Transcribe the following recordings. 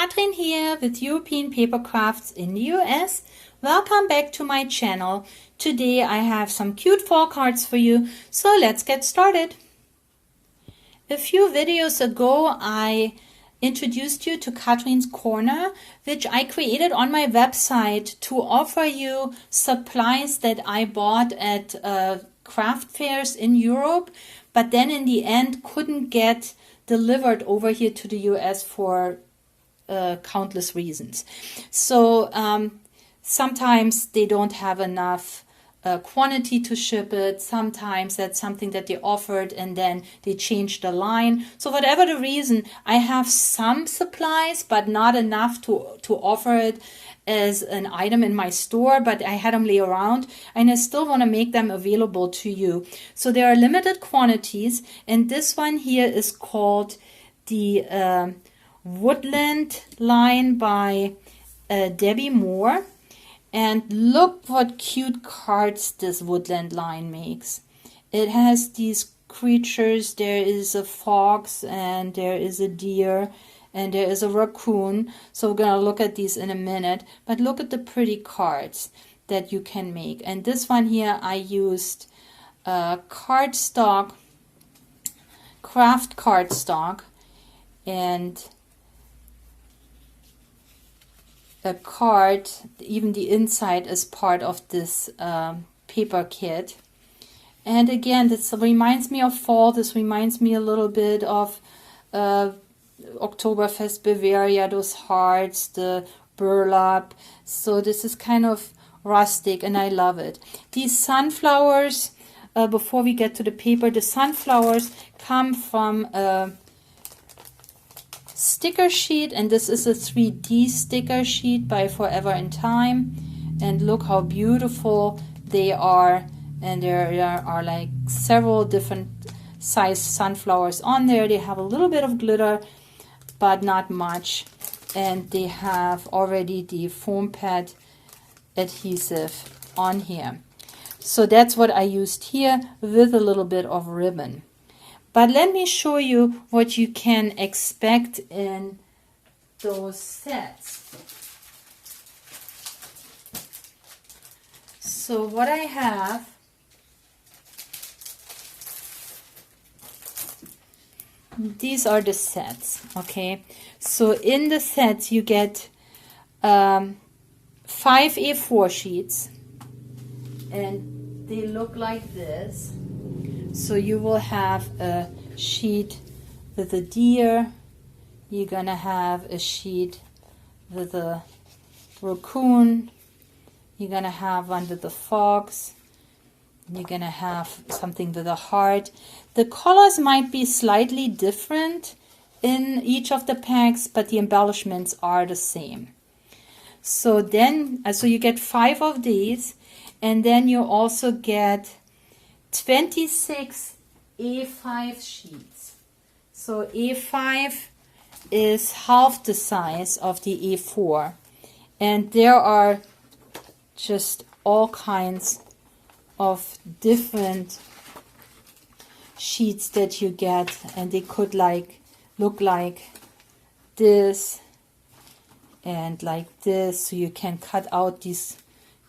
Katrin here with European Paper Crafts in the US. Welcome back to my channel. Today I have some cute fall cards for you, so let's get started. A few videos ago I introduced you to Katrin's Corner, which I created on my website to offer you supplies that I bought at craft fairs in Europe, but then in the end couldn't get delivered over here to the US for countless reasons. So sometimes they don't have enough quantity to ship it. Sometimes that's something that they offered and then they changed the line. So whatever the reason, I have some supplies but not enough to offer it as an item in my store, but I had them lay around and I still want to make them available to you. So there are limited quantities, and this one here is called the Woodland Line by Debbie Moore. And look what cute cards this Woodland Line makes. It has these creatures. There is a fox and there is a deer and there is a raccoon. So we're going to look at these in a minute. But look at the pretty cards that you can make. And this one here I used cardstock, craft cardstock, and a card, even the inside is part of this paper kit. And again, this reminds me of fall. This reminds me a little bit of Oktoberfest Bavaria, those hearts, the burlap. So this is kind of rustic and I love it. These sunflowers, before we get to the paper, the sunflowers come from sticker sheet, and this is a 3D sticker sheet by Forever in Time, and look how beautiful they are. And there are like several different size sunflowers on there. They have a little bit of glitter but not much, and they have already the foam pad adhesive on here. So that's what I used here with a little bit of ribbon. But let me show you what you can expect in those sets. So what I have, these are the sets, okay? So in the sets you get 5 A4 sheets, and they look like this. So you will have a sheet with a deer, you're gonna have a sheet with a raccoon, you're gonna have one with a fox, you're gonna have something with a heart. The colors might be slightly different in each of the packs, but the embellishments are the same. So then, so you get 5 of these, and then you also get 26 A5 sheets. So A5 is half the size of the A4, and there are just all kinds of different sheets that you get, and they could look like this and like this, so you can cut out these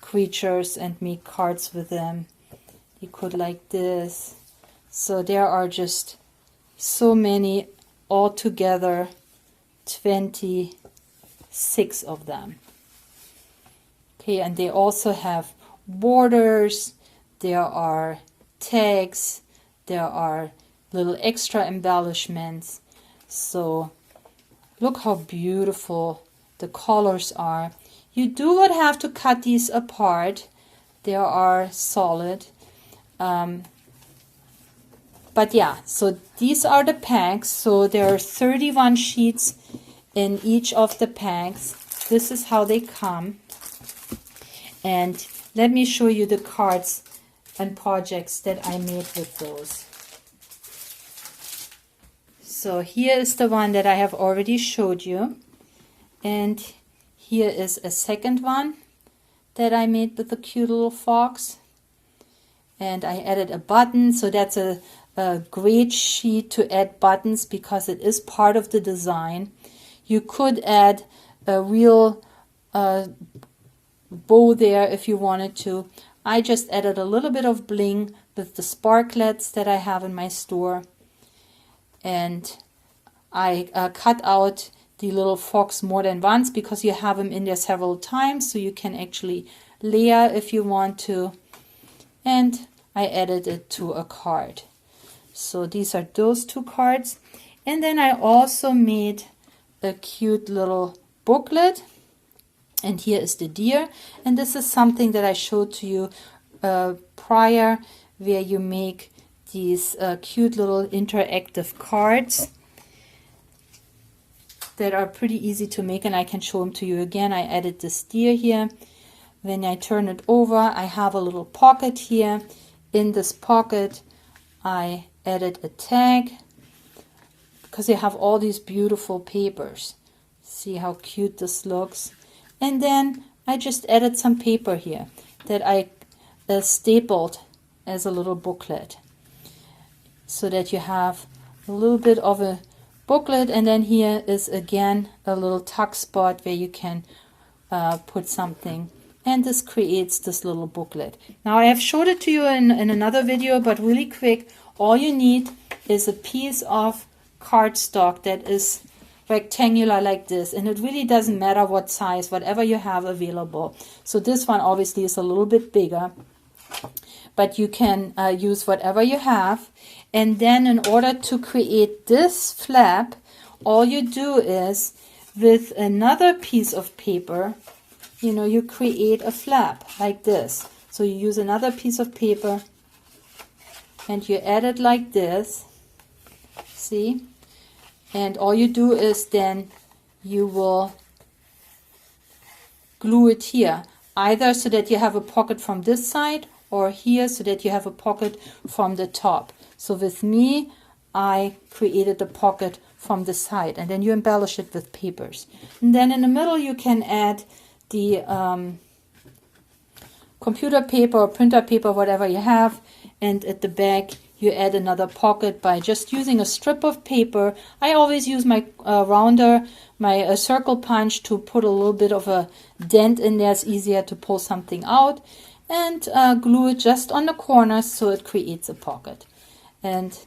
creatures and make cards with them. You could like this. So there are just so many, altogether 26 of them. Okay, and they also have borders, there are tags, there are little extra embellishments. So look how beautiful the colors are. You do not have to cut these apart. They are solid. But yeah, so these are the packs. So there are 31 sheets in each of the packs. This is how they come. And let me show you the cards and projects that I made with those. So here is the one that I have already showed you. And here is a second one that I made with a cute little fox. And I added a button, so that's a great sheet to add buttons because it is part of the design. You could add a real bow there if you wanted to. I just added a little bit of bling with the sparklets that I have in my store. And I cut out the little fox more than once because you have them in there several times, so you can actually layer if you want to. And I added it to a card. So these are those two cards. And then I also made a cute little booklet. And here is the deer. And this is something that I showed to you prior, where you make these cute little interactive cards that are pretty easy to make, and I can show them to you again. I added this deer here. When I turn it over, I have a little pocket here. In this pocket, I added a tag because you have all these beautiful papers. See how cute this looks. And then I just added some paper here that I stapled as a little booklet, so that you have a little bit of a booklet. And then here is again a little tuck spot where you can put something, and this creates this little booklet. Now I have showed it to you in another video, but really quick, all you need is a piece of cardstock that is rectangular like this, and it really doesn't matter what size, whatever you have available. So this one obviously is a little bit bigger, but you can use whatever you have. And then in order to create this flap, all you do is with another piece of paper, you create a flap like this. So you use another piece of paper and you add it like this, see? And all you do is then you will glue it here, either so that you have a pocket from this side, or here so that you have a pocket from the top. So with me, I created the pocket from the side, and then you embellish it with papers. And then in the middle you can add the computer paper or printer paper, whatever you have, and at the back you add another pocket by just using a strip of paper. I always use my rounder, my circle punch, to put a little bit of a dent in there. It's easier to pull something out, and glue it just on the corners so it creates a pocket. And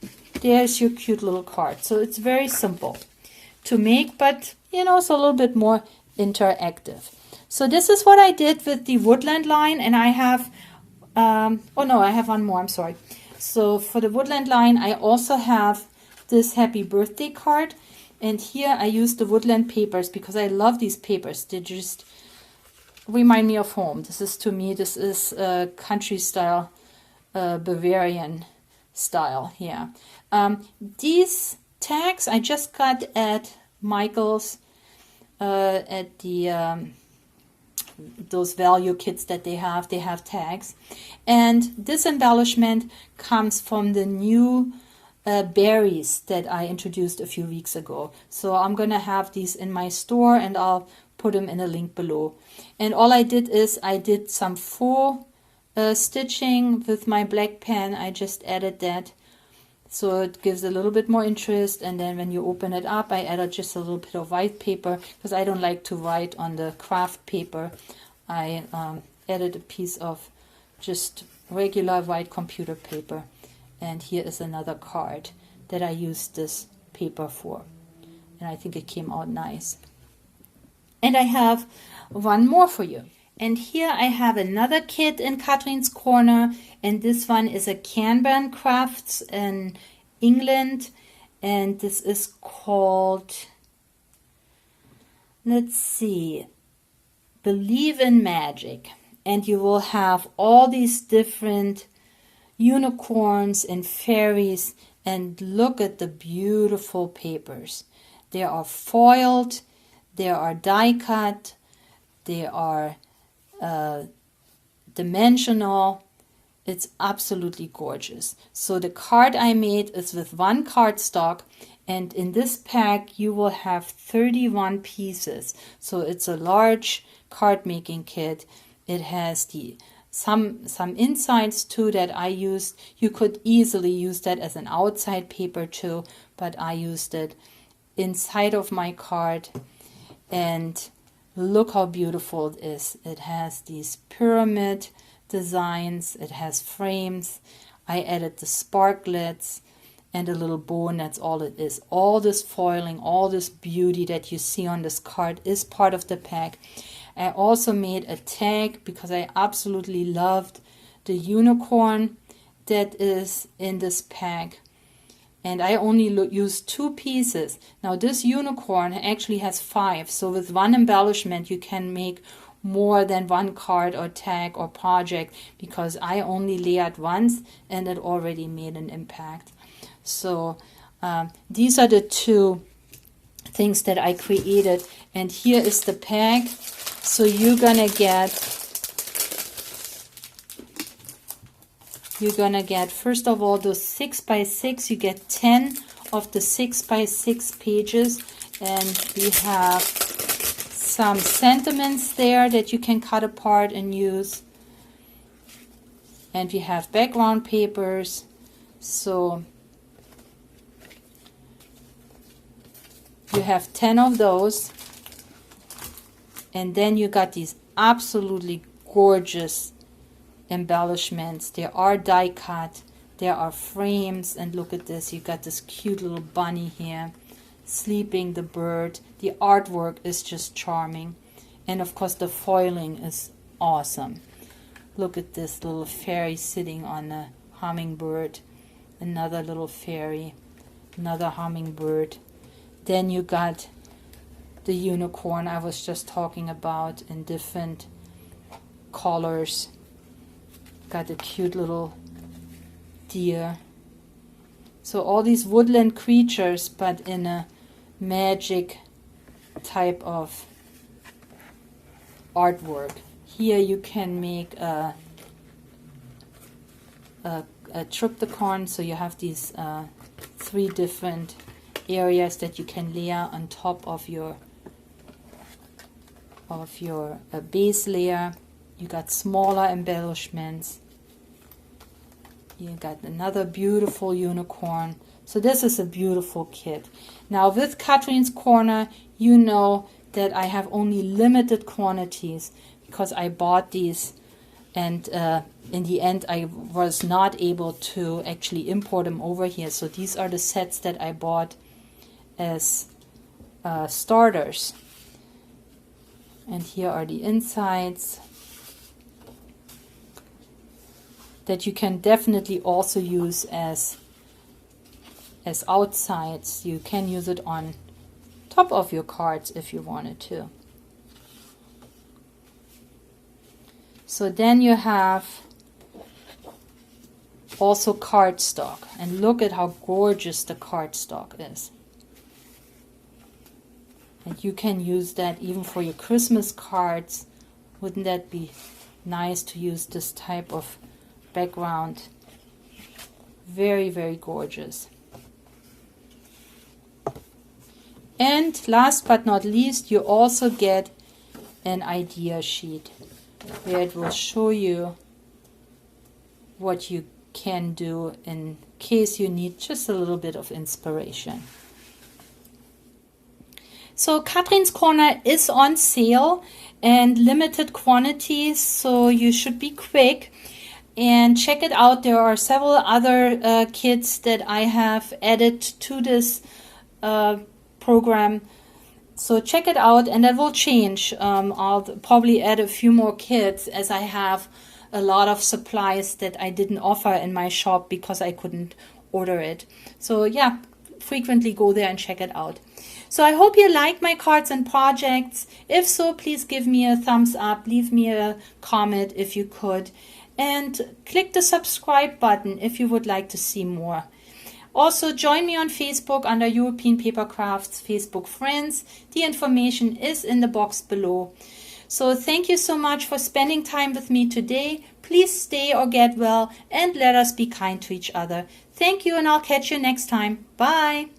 there's your cute little card. So it's very simple to make, but it's a little bit more interactive. So this is what I did with the Woodland line, and I have oh no, I have one more, I'm sorry. So for the Woodland line, I also have this happy birthday card, and here I use the Woodland papers because I love these papers. They just remind me of home. This is, to me, this is country style, Bavarian style here. These tags I just got at Michael's, at the those value kits that they have tags. And this embellishment comes from the new berries that I introduced a few weeks ago. So I'm gonna have these in my store, and I'll put them in a link below. And all I did is I did some faux stitching with my black pen. I just added that so it gives a little bit more interest. And then when you open it up, I added just a little bit of white paper because I don't like to write on the craft paper. I added a piece of just regular white computer paper. And here is another card that I used this paper for, and I think it came out nice. And I have one more for you. And here I have another kit in Kathrine's Corner, and this one is a Kanban Crafts in England, and this is called, let's see, Believe in Magic. And you will have all these different unicorns and fairies, and look at the beautiful papers. They are foiled, they are die cut, they are dimensional. It's absolutely gorgeous. So the card I made is with one cardstock, and in this pack you will have 31 pieces. So it's a large card making kit. It has the some insides too that I used. You could easily use that as an outside paper too, but I used it inside of my card. And look how beautiful it is. It has these pyramid designs, it has frames. I added the sparklets and a little bow, and that's all it is. All this foiling, all this beauty that you see on this card is part of the pack. I also made a tag because I absolutely loved the unicorn that is in this pack. And I only used 2 pieces. Now this unicorn actually has 5. So with one embellishment you can make more than 1 card or tag or project, because I only layered once and it already made an impact. So these are the 2 things that I created. And here is the pack. So you're gonna get first of all those 6x6. You get 10 of the 6x6 pages, and we have some sentiments there that you can cut apart and use. And we have background papers. So you have 10 of those. And then you got these absolutely gorgeous embellishments. There are die cut, there are frames, and look at this, you got this cute little bunny here sleeping, the bird. The artwork is just charming, and of course the foiling is awesome. Look at this little fairy sitting on a hummingbird, another little fairy, another hummingbird. Then you got the unicorn I was just talking about in different colors. Got a cute little deer. So all these woodland creatures, but in a magic type of artwork. Here you can make a triptychon, so you have these 3 different areas that you can layer on top of your base layer. You got smaller embellishments. You got another beautiful unicorn. So this is a beautiful kit. Now with Catherine's Corner, you know that I have only limited quantities because I bought these, and in the end I was not able to actually import them over here. So these are the sets that I bought as starters. And here are the insides that you can definitely also use as outsides. You can use it on top of your cards if you wanted to. So then you have also cardstock, and look at how gorgeous the cardstock is. And you can use that even for your Christmas cards. Wouldn't that be nice to use this type of background? Very, very gorgeous. And last but not least, you also get an idea sheet where it will show you what you can do in case you need just a little bit of inspiration. So Catherine's Corner is on sale and limited quantities, so you should be quick and check it out. There are several other kits that I have added to this program, so check it out, and that will change. I'll probably add a few more kits as I have a lot of supplies that I didn't offer in my shop because I couldn't order it. So yeah, frequently go there and check it out. So I hope you like my cards and projects. If so, please give me a thumbs up, leave me a comment if you could, and click the subscribe button if you would like to see more. Also, join me on Facebook under European Paper Crafts Facebook Friends. The information is in the box below. So thank you so much for spending time with me today. Please stay or get well, and let us be kind to each other. Thank you, and I'll catch you next time. Bye.